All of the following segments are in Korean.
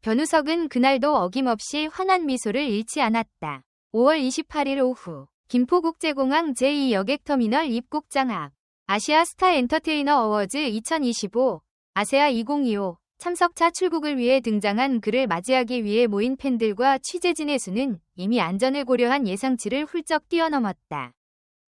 변우석은 그날도 어김없이 환한 미소를 잃지 않았다. 5월 28일 오후 김포국제공항 제2여객터미널 입국장 앞 아시아 스타 엔터테이너 어워즈 2025 아세아 2025 참석차 출국을 위해 등장한 그를 맞이하기 위해 모인 팬들과 취재진의 수는 이미 안전을 고려한 예상치를 훌쩍 뛰어넘었다.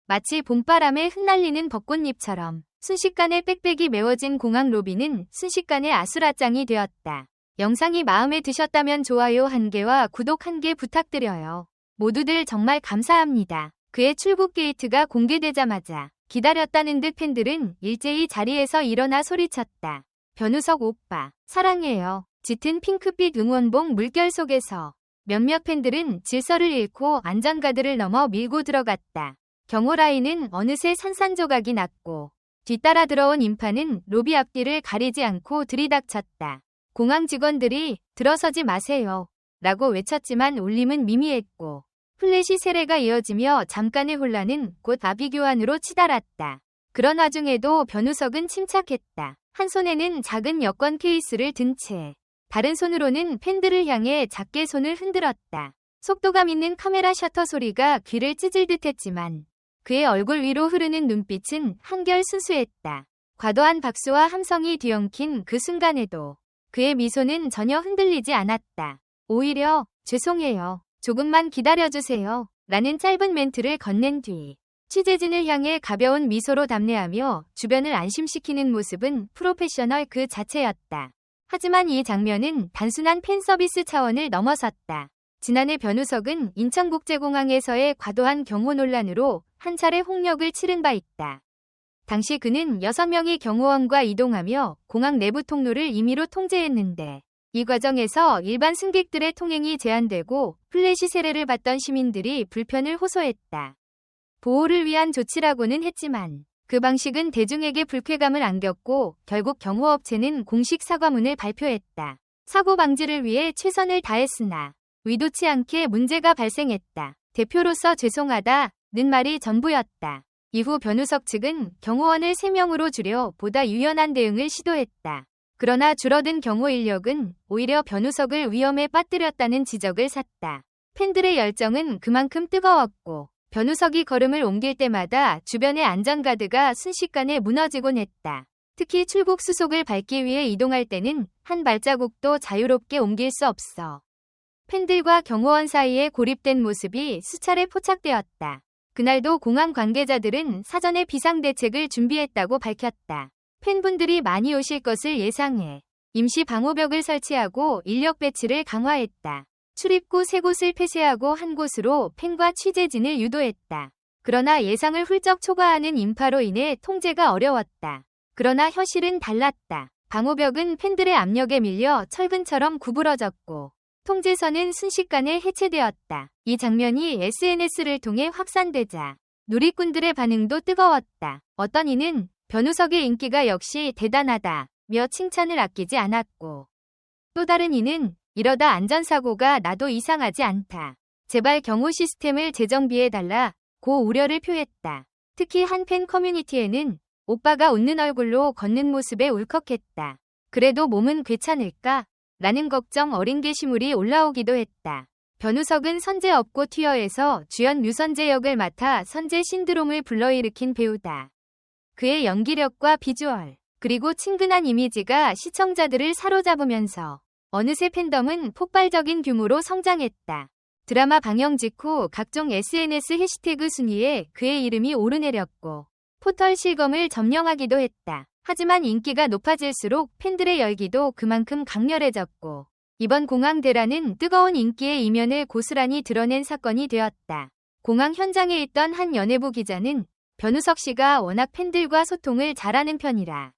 마치 봄바람에 흩날리는 벚꽃잎처럼 순식간에 빽빽이 메워진 공항 로비는 순식간에 아수라장이 되었다. 영상이 마음에 드셨다면 좋아요 1개와 구독 1개 부탁드려요. 모두들 정말 감사합니다. 그의 출국 게이트가 공개되자마자 기다렸다는 듯 팬들은 일제히 자리에서 일어나 소리쳤다. 변우석 오빠, 사랑해요. 짙은 핑크빛 응원봉 물결 속에서 몇몇 팬들은 질서를 잃고 안전가드를 넘어 밀고 들어갔다. 경호라인은 어느새 산산조각이 났고 뒤따라 들어온 인파는 로비 앞뒤를 가리지 않고 들이닥쳤다. 공항 직원들이 들어서지 마세요 라고 외쳤지만 울림은 미미했고 플래시 세례가 이어지며 잠깐의 혼란은 곧 아비규환으로 치달았다. 그런 와중에도 변우석은 침착했다. 한 손에는 작은 여권 케이스를 든 채 다른 손으로는 팬들을 향해 작게 손을 흔들었다. 속도감 있는 카메라 셔터 소리가 귀를 찢을 듯했지만 그의 얼굴 위로 흐르는 눈빛은 한결 순수했다. 과도한 박수와 함성이 뒤엉킨 그 순간에도 그의 미소는 전혀 흔들리지 않았다. 오히려 죄송해요. 조금만 기다려주세요. 라는 짧은 멘트를 건넨 뒤 취재진을 향해 가벼운 미소로 답례하며 주변을 안심시키는 모습은 프로페셔널 그 자체였다. 하지만 이 장면은 단순한 팬서비스 차원을 넘어섰다. 지난해 변우석은 인천국제공항에서의 과도한 경호 논란으로 한 차례 홍역을 치른 바 있다. 당시 그는 6명의 경호원과 이동하며 공항 내부 통로를 임의로 통제했는데 이 과정에서 일반 승객들의 통행이 제한되고 플래시 세례를 받던 시민들이 불편을 호소했다. 보호를 위한 조치라고는 했지만 그 방식은 대중에게 불쾌감을 안겼고 결국 경호업체는 공식 사과문을 발표했다. 사고 방지를 위해 최선을 다했으나 의도치 않게 문제가 발생했다. 대표로서 죄송하다는 말이 전부였다. 이후 변우석 측은 경호원을 3명으로 줄여 보다 유연한 대응을 시도했다. 그러나 줄어든 경호 인력은 오히려 변우석을 위험에 빠뜨렸다는 지적을 샀다. 팬들의 열정은 그만큼 뜨거웠고 변우석이 걸음을 옮길 때마다 주변의 안전가드가 순식간에 무너지곤 했다. 특히 출국 수속을 밟기 위해 이동할 때는 한 발자국도 자유롭게 옮길 수 없어 팬들과 경호원 사이에 고립된 모습이 수차례 포착되었다. 그날도 공항 관계자들은 사전에 비상대책을 준비했다고 밝혔다. 팬분들이 많이 오실 것을 예상해 임시 방호벽을 설치하고 인력 배치를 강화했다. 출입구 3곳을 폐쇄하고 한 곳으로 팬과 취재진을 유도했다. 그러나 예상을 훌쩍 초과하는 인파로 인해 통제가 어려웠다. 그러나 현실은 달랐다. 방호벽은 팬들의 압력에 밀려 철근처럼 구부러졌고 통제선은 순식간에 해체되었다. 이 장면이 SNS를 통해 확산되자 누리꾼들의 반응도 뜨거웠다. 어떤 이는 변우석의 인기가 역시 대단하다며 칭찬을 아끼지 않았고 또 다른 이는 이러다 안전사고가 나도 이상하지 않다. 제발 경호 시스템을 재정비해달라고 우려를 표했다. 특히 한 팬 커뮤니티에는 오빠가 웃는 얼굴로 걷는 모습에 울컥했다. 그래도 몸은 괜찮을까? 라는 걱정 어린 게시물이 올라오기도 했다. 변우석은 선제 업고 튀어에서 주연 류선재 역을 맡아 선재 신드롬을 불러일으킨 배우다. 그의 연기력과 비주얼, 그리고 친근한 이미지가 시청자들을 사로잡으면서 어느새 팬덤은 폭발적인 규모로 성장했다. 드라마 방영 직후 각종 SNS 해시태그 순위에 그의 이름이 오르내렸고 포털 실검을 점령하기도 했다. 하지만 인기가 높아질수록 팬들의 열기도 그만큼 강렬해졌고 이번 공항 대란은 뜨거운 인기의 이면을 고스란히 드러낸 사건이 되었다. 공항 현장에 있던 한 연예부 기자는 변우석 씨가 워낙 팬들과 소통을 잘하는 편이라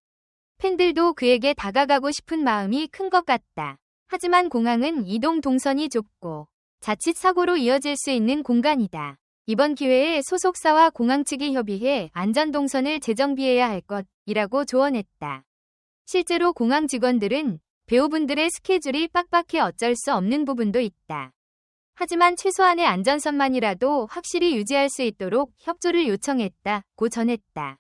팬들도 그에게 다가가고 싶은 마음이 큰 것 같다. 하지만 공항은 이동 동선이 좁고 자칫 사고로 이어질 수 있는 공간이다. 이번 기회에 소속사와 공항 측이 협의해 안전동선을 재정비해야 할 것이라고 조언했다. 실제로 공항 직원들은 배우분들의 스케줄이 빡빡해 어쩔 수 없는 부분도 있다. 하지만 최소한의 안전선만이라도 확실히 유지할 수 있도록 협조를 요청했다고 전했다.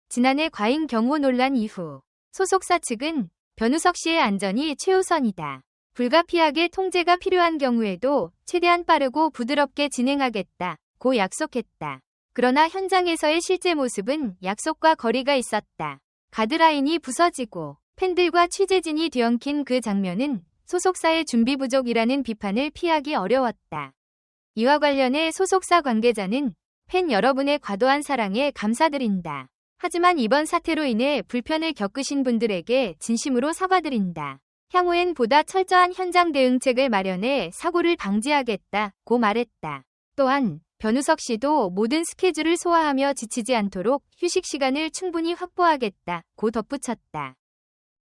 지난해 과잉 경호 논란 이후 소속사 측은 변우석 씨의 안전이 최우선이다. 불가피하게 통제가 필요한 경우에도 최대한 빠르고 부드럽게 진행하겠다 고 약속했다. 그러나 현장에서의 실제 모습은 약속과 거리가 있었다. 가드라인이 부서지고 팬들과 취재진이 뒤엉킨 그 장면은 소속사의 준비 부족이라는 비판을 피하기 어려웠다. 이와 관련해 소속사 관계자는 팬 여러분의 과도한 사랑에 감사드린다. 하지만 이번 사태로 인해 불편을 겪으신 분들에게 진심으로 사과드린다. 향후엔 보다 철저한 현장 대응책을 마련해 사고를 방지하겠다고 말했다. 또한 변우석 씨도 모든 스케줄을 소화하며 지치지 않도록 휴식 시간을 충분히 확보하겠다고 덧붙였다.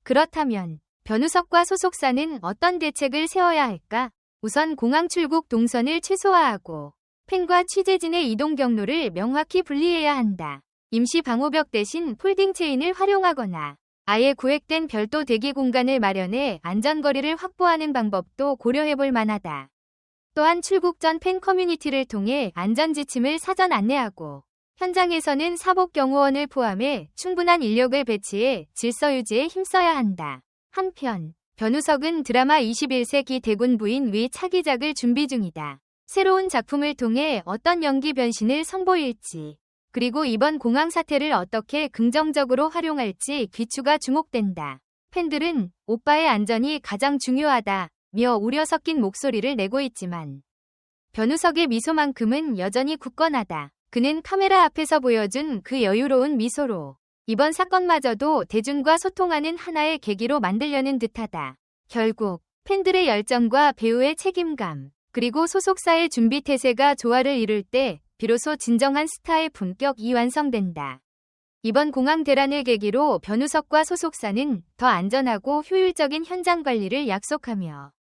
그렇다면 변우석과 소속사는 어떤 대책을 세워야 할까? 우선 공항 출국 동선을 최소화하고 팬과 취재진의 이동 경로를 명확히 분리해야 한다. 임시 방호벽 대신 폴딩 체인을 활용하거나 아예 구획된 별도 대기 공간을 마련해 안전거리를 확보하는 방법도 고려해볼 만하다. 또한 출국 전 팬 커뮤니티를 통해 안전지침을 사전 안내하고 현장에서는 사복경호원을 포함해 충분한 인력을 배치해 질서 유지에 힘써야 한다. 한편 변우석은 드라마 21세기 대군 부인 위 차기작을 준비 중이다. 새로운 작품을 통해 어떤 연기 변신을 선보일지 그리고 이번 공항 사태를 어떻게 긍정적으로 활용할지 귀추가 주목된다. 팬들은 오빠의 안전이 가장 중요하다며 우려 섞인 목소리를 내고 있지만 변우석의 미소만큼은 여전히 굳건하다. 그는 카메라 앞에서 보여준 그 여유로운 미소로 이번 사건마저도 대중과 소통하는 하나의 계기로 만들려는 듯하다. 결국 팬들의 열정과 배우의 책임감 그리고 소속사의 준비 태세가 조화를 이룰 때 비로소 진정한 스타의 품격이 완성된다. 이번 공항 대란을 계기로 변우석과 소속사는 더 안전하고 효율적인 현장 관리를 약속하며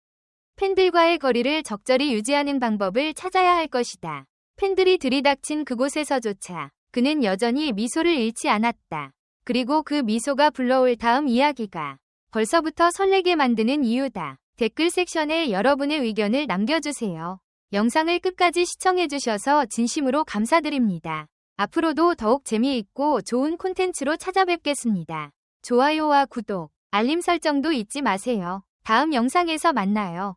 팬들과의 거리를 적절히 유지하는 방법을 찾아야 할 것이다. 팬들이 들이닥친 그곳에서조차 그는 여전히 미소를 잃지 않았다. 그리고 그 미소가 불러올 다음 이야기가 벌써부터 설레게 만드는 이유다. 댓글 섹션에 여러분의 의견을 남겨주세요. 영상을 끝까지 시청해주셔서 진심으로 감사드립니다. 앞으로도 더욱 재미있고 좋은 콘텐츠로 찾아뵙겠습니다. 좋아요와 구독, 알림 설정도 잊지 마세요. 다음 영상에서 만나요.